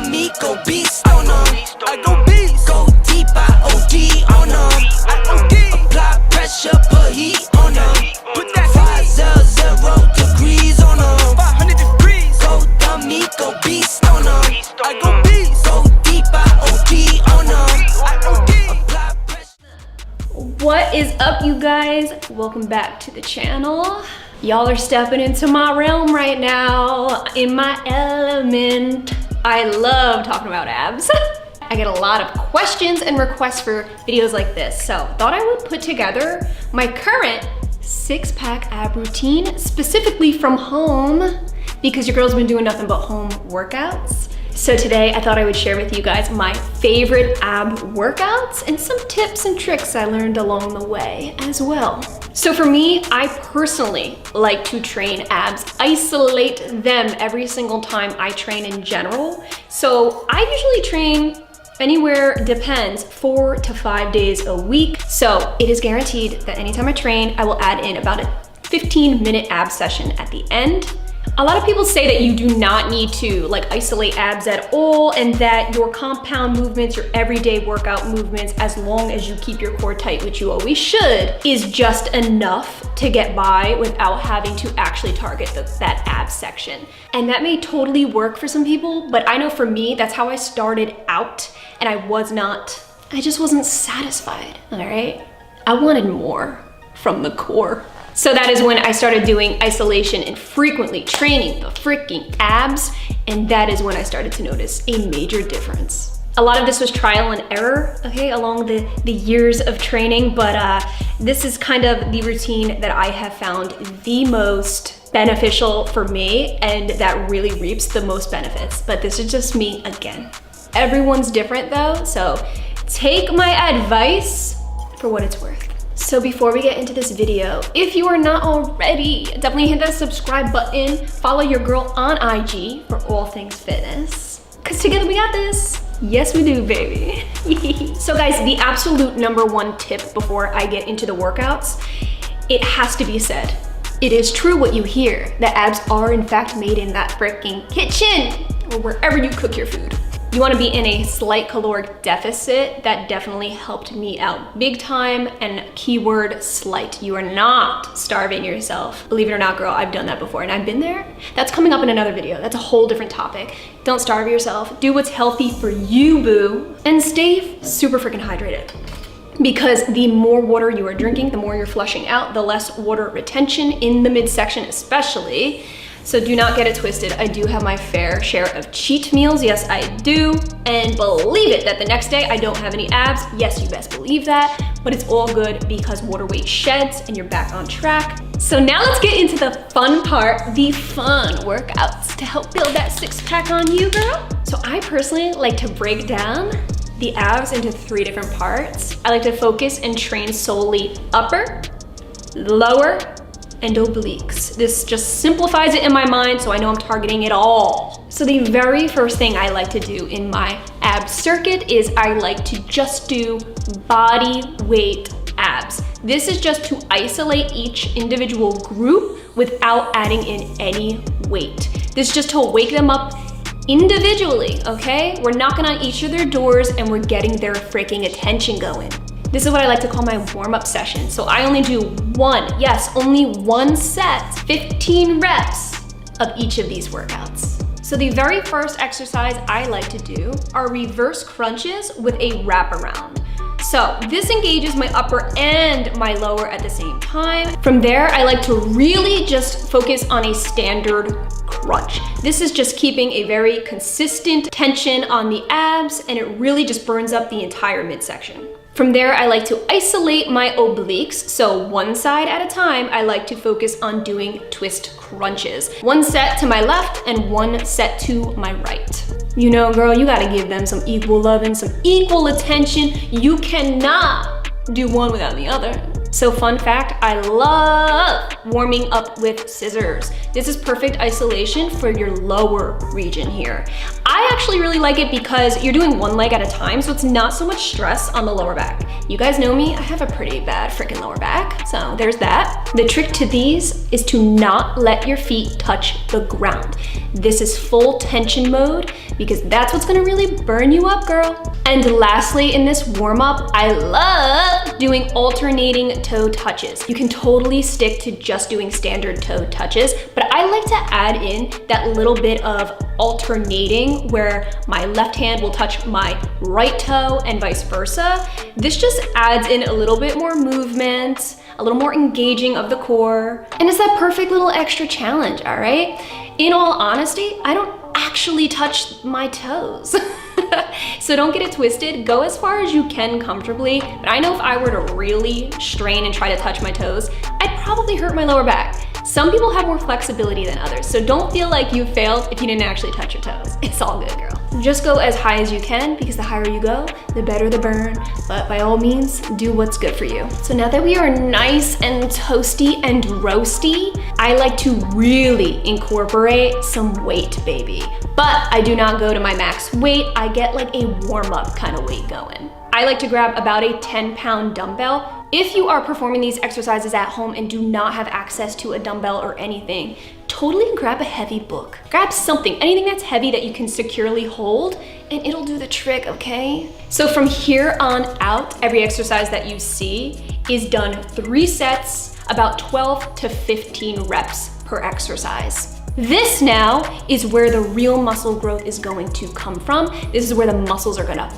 dummy, go beast on them. I go beast. Go deep, I OD on them. I OD. Apply pressure, put heat on them. Put that 500 degrees on them. 500 degrees. Go dummy, go beast on them. I go beast. Go deep, I OD on them. I OD. Apply pressure. What is up, you guys? Welcome back to the channel. Y'all are stepping into my realm right now, in my element. I love talking about abs. I get a lot of questions and requests for videos like this, so thought I would put together my current six-pack ab routine, specifically from home, because your girl's been doing nothing but home workouts. So today I thought I would share with you guys my favorite ab workouts and some tips and tricks I learned along the way as well. So for me, I personally like to train abs, isolate them every single time I train in general. So I usually train anywhere, depends, 4 to 5 days a week. So it is guaranteed that anytime I train, I will add in about a 15-minute ab session at the end. A lot of people say that you do not need to isolate abs at all, and that your compound movements, your everyday workout movements, as long as you keep your core tight, which you always should, is just enough to get by without having to actually target that ab section. And that may totally work for some people, but I know for me, that's how I started out, and I just wasn't satisfied, all right? I wanted more from the core. So that is when I started doing isolation and frequently training the freaking abs, and that is when I started to notice a major difference. A lot of this was trial and error, okay, along the years of training, but this is kind of the routine that I have found the most beneficial for me and that really reaps the most benefits. But this is just me again. Everyone's different though, so take my advice for what it's worth. So before we get into this video, if you are not already, definitely hit that subscribe button. Follow your girl on IG for all things fitness. Cause together we got this. Yes, we do, baby. So guys, the absolute #1 tip before I get into the workouts, it has to be said. It is true what you hear, that abs are in fact made in that freaking kitchen or wherever you cook your food. You wanna be in a slight caloric deficit. That definitely helped me out big time, and keyword slight. You are not starving yourself. Believe it or not, girl, I've done that before and I've been there. That's coming up in another video. That's a whole different topic. Don't starve yourself. Do what's healthy for you, boo. And stay super freaking hydrated. Because the more water you are drinking, the more you're flushing out, the less water retention in the midsection especially. So do not get it twisted. I do have my fair share of cheat meals. Yes, I do. And believe it that the next day I don't have any abs. Yes, you best believe that. But it's all good because water weight sheds and you're back on track. So now let's get into the fun part, the fun workouts to help build that six-pack on you, girl. So I personally like to break down the abs into 3 different parts. I like to focus and train solely upper, lower, and obliques. This just simplifies it in my mind so I know I'm targeting it all. So the very first thing I like to do in my ab circuit is I like to just do body weight abs. This is just to isolate each individual group without adding in any weight. This is just to wake them up individually, okay? We're knocking on each of their doors and we're getting their freaking attention going. This is what I like to call my warm-up session. So I only do only one set, 15 reps of each of these workouts. So the very first exercise I like to do are reverse crunches with a wraparound. So this engages my upper and my lower at the same time. From there, I like to really just focus on a standard crunch. This is just keeping a very consistent tension on the abs, and it really just burns up the entire midsection. From there, I like to isolate my obliques. So one side at a time, I like to focus on doing twist crunches. 1 set to my left and 1 set to my right. You know, girl, you gotta give them some equal love and some equal attention. You cannot do one without the other. So fun fact, I love warming up with scissors. This is perfect isolation for your lower region here. I actually really like it because you're doing one leg at a time, so it's not so much stress on the lower back. You guys know me, I have a pretty bad freaking lower back, so there's that. The trick to these is to not let your feet touch the ground. This is full tension mode because that's what's gonna really burn you up, girl. And lastly, in this warm up, I love doing alternating toe touches. You can totally stick to just doing standard toe touches, but I like to add in that little bit of alternating where my left hand will touch my right toe and vice versa. This just adds in a little bit more movement, a little more engaging of the core, and it's that perfect little extra challenge, all right? In all honesty, I don't actually touch my toes. So don't get it twisted, go as far as you can comfortably, but I know if I were to really strain and try to touch my toes, I'd probably hurt my lower back. Some people have more flexibility than others, so don't feel like you failed if you didn't actually touch your toes. It's all good, girl. Just go as high as you can because the higher you go, the better the burn, but by all means, do what's good for you. So now that we are nice and toasty and roasty, I like to really incorporate some weight, baby. But I do not go to my max weight, I get like a warm-up kind of weight going. I like to grab about a 10-pound dumbbell. If you are performing these exercises at home and do not have access to a dumbbell or anything, totally grab a heavy book. Grab something, anything that's heavy that you can securely hold, and it'll do the trick, okay? So from here on out, every exercise that you see is done 3 sets, about 12 to 15 reps per exercise. This now is where the real muscle growth is going to come from. This is where the muscles are gonna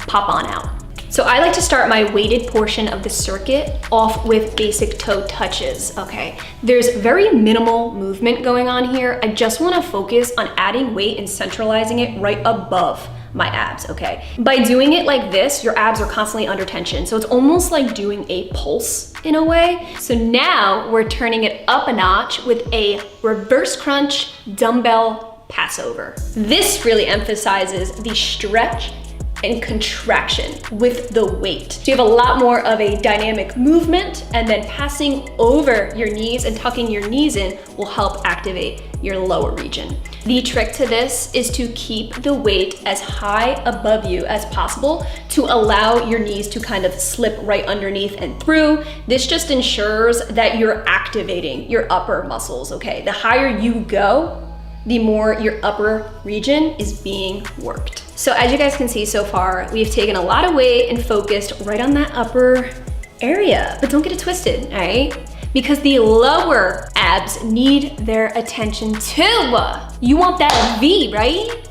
pop on out. So I like to start my weighted portion of the circuit off with basic toe touches, okay? There's very minimal movement going on here. I just wanna focus on adding weight and centralizing it right above my abs, okay? By doing it like this, your abs are constantly under tension. So it's almost like doing a pulse in a way. So now we're turning it up a notch with a reverse crunch dumbbell passover. This really emphasizes the stretch and contraction with the weight. So you have a lot more of a dynamic movement, and then passing over your knees and tucking your knees in will help activate your lower region. The trick to this is to keep the weight as high above you as possible to allow your knees to kind of slip right underneath and through. This just ensures that you're activating your upper muscles, okay? The higher you go, the more your upper region is being worked. So as you guys can see so far, we've taken a lot of weight and focused right on that upper area, but don't get it twisted, all right? Because the lower abs need their attention too. You want that V, right?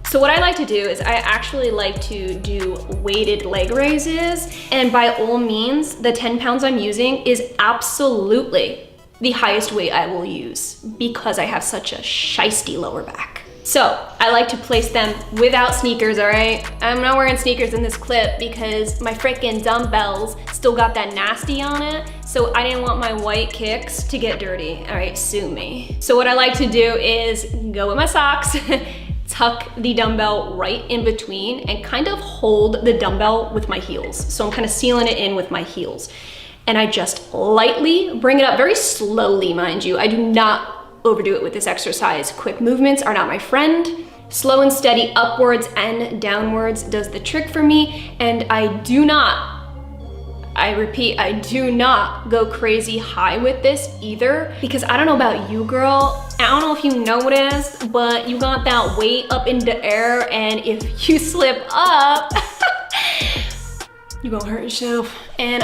So what I like to do is I actually like to do weighted leg raises, and by all means, the 10 pounds I'm using is absolutely the highest weight I will use because I have such a shiesty lower back. So I like to place them without sneakers, all right? I'm not wearing sneakers in this clip because my freaking dumbbells still got that nasty on it. So I didn't want my white kicks to get dirty, all right, sue me. So what I like to do is go with my socks, tuck the dumbbell right in between and kind of hold the dumbbell with my heels. So I'm kind of sealing it in with my heels. And I just lightly bring it up, very slowly, mind you. I do not overdo it with this exercise. Quick movements are not my friend. Slow and steady upwards and downwards does the trick for me. And I repeat, I do not go crazy high with this either, because I don't know about you, girl. I don't know if you noticed, but you got that weight up in the air, and if you slip up, you're gonna hurt yourself. And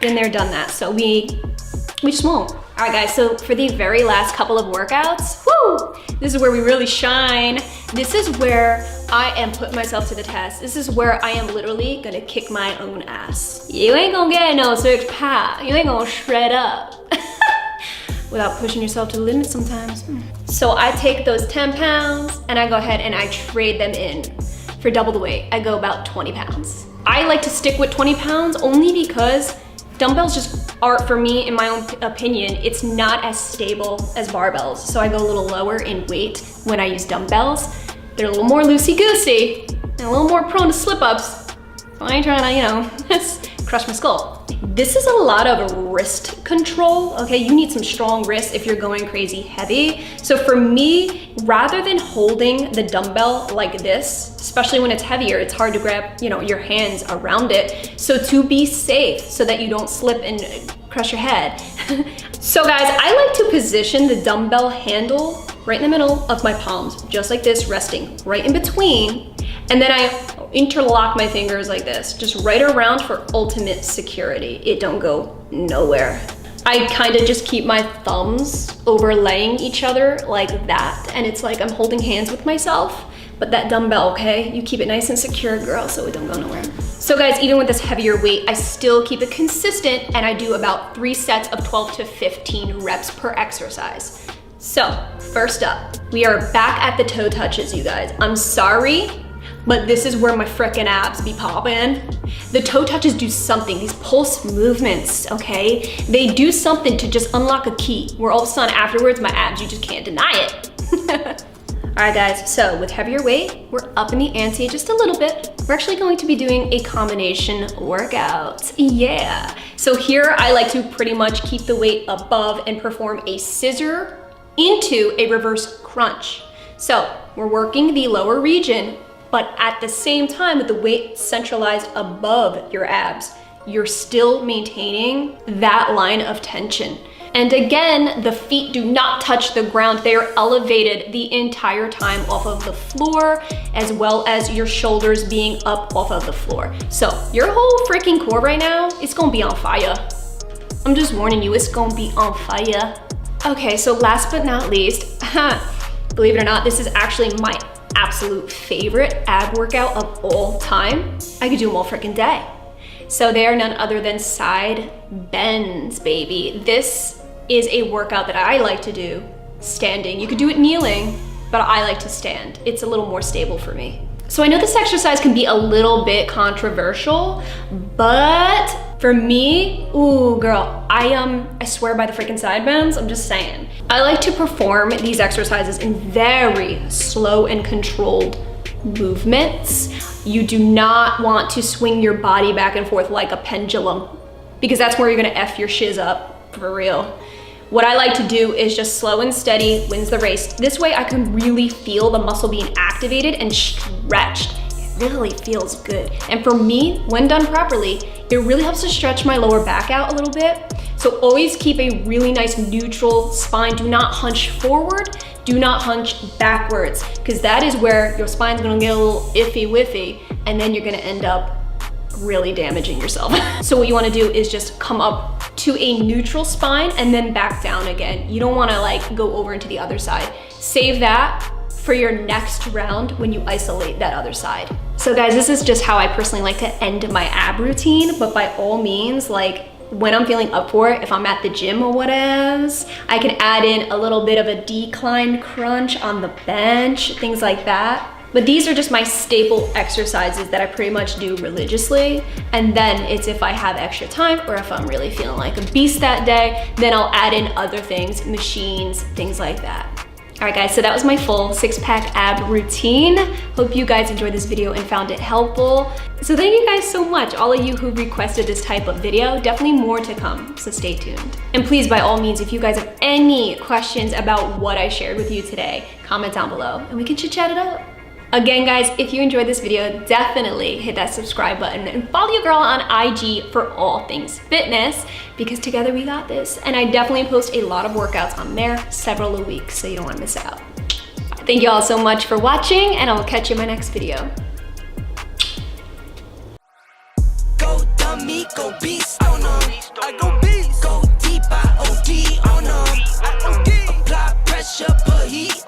been there, done that. So we just won't. All right, guys, so for the very last couple of workouts, woo, this is where we really shine. This is where I am putting myself to the test. This is where I am literally gonna kick my own ass. You ain't gonna get no 6-pack. You ain't gonna shred up without pushing yourself to the limit sometimes. So I take those 10 pounds and I go ahead and I trade them in for double the weight. I go about 20 pounds. I like to stick with 20 pounds only because dumbbells just are, for me, in my own opinion, it's not as stable as barbells. So I go a little lower in weight when I use dumbbells. They're a little more loosey-goosey and a little more prone to slip-ups. I ain't trying to, crush my skull. This is a lot of wrist control, okay? You need some strong wrists if you're going crazy heavy. So for me, rather than holding the dumbbell like this, especially when it's heavier, it's hard to grab, you know, your hands around it. So to be safe, so that you don't slip and crush your head. So guys, I like to position the dumbbell handle right in the middle of my palms, just like this, resting right in between. And then I interlock my fingers like this, just right around for ultimate security. It don't go nowhere. I kind of just keep my thumbs overlaying each other like that. And it's like I'm holding hands with myself, but that dumbbell, okay? You keep it nice and secure, girl, so it don't go nowhere. So guys, even with this heavier weight, I still keep it consistent, and I do about 3 sets of 12 to 15 reps per exercise. So first up, we are back at the toe touches, you guys. I'm sorry, but this is where my frickin' abs be popping. The toe touches do something, these pulse movements, okay? They do something to just unlock a key, where all of a sudden afterwards, my abs, you just can't deny it. All right guys, so with heavier weight, we're up in the ante just a little bit. We're actually going to be doing a combination workout, yeah. So here I like to pretty much keep the weight above and perform a scissor into a reverse crunch. So we're working the lower region, but at the same time with the weight centralized above your abs, you're still maintaining that line of tension. And again, the feet do not touch the ground. They are elevated the entire time off of the floor, as well as your shoulders being up off of the floor. So your whole freaking core right now, it's gonna be on fire. I'm just warning you, it's gonna be on fire. Okay, so last but not least, believe it or not, this is actually my absolute favorite ab workout of all time. I could do them all freaking day. So they are none other than side bends, baby. This is a workout that I like to do standing. You could do it kneeling, but I like to stand. It's a little more stable for me. So I know this exercise can be a little bit controversial, but for me, ooh girl, I swear by the freaking side bends, I'm just saying. I like to perform these exercises in very slow and controlled movements. You do not want to swing your body back and forth like a pendulum, because that's where you're gonna F your shiz up, for real. What I like to do is just slow and steady wins the race. This way I can really feel the muscle being activated and stretched. It really feels good. And for me, when done properly, it really helps to stretch my lower back out a little bit. So always keep a really nice neutral spine. Do not hunch forward, do not hunch backwards, because that is where your spine's gonna get a little iffy wiffy, and then you're gonna end up really damaging yourself. So what you wanna do is just come up to a neutral spine and then back down again. You don't wanna like go over into the other side. Save that for your next round when you isolate that other side. So guys, this is just how I personally like to end my ab routine, but by all means, like when I'm feeling up for it, if I'm at the gym or whatevs, I can add in a little bit of a decline crunch on the bench, things like that. But these are just my staple exercises that I pretty much do religiously. And then it's if I have extra time or if I'm really feeling like a beast that day, then I'll add in other things, machines, things like that. All right guys, so that was my full 6-pack ab routine. Hope you guys enjoyed this video and found it helpful. So thank you guys so much, all of you who requested this type of video. Definitely more to come, so stay tuned. And please, by all means, if you guys have any questions about what I shared with you today, comment down below and we can chit chat it up. Again, guys, if you enjoyed this video, definitely hit that subscribe button and follow your girl on IG for all things fitness, because together we got this. And I definitely post a lot of workouts on there several a week, so you don't want to miss out. Thank you all so much for watching, and I'll catch you in my next video. Go dummy, go beast on them. I go beast. Go deep, I OD on them. I OD. Apply pressure, put heat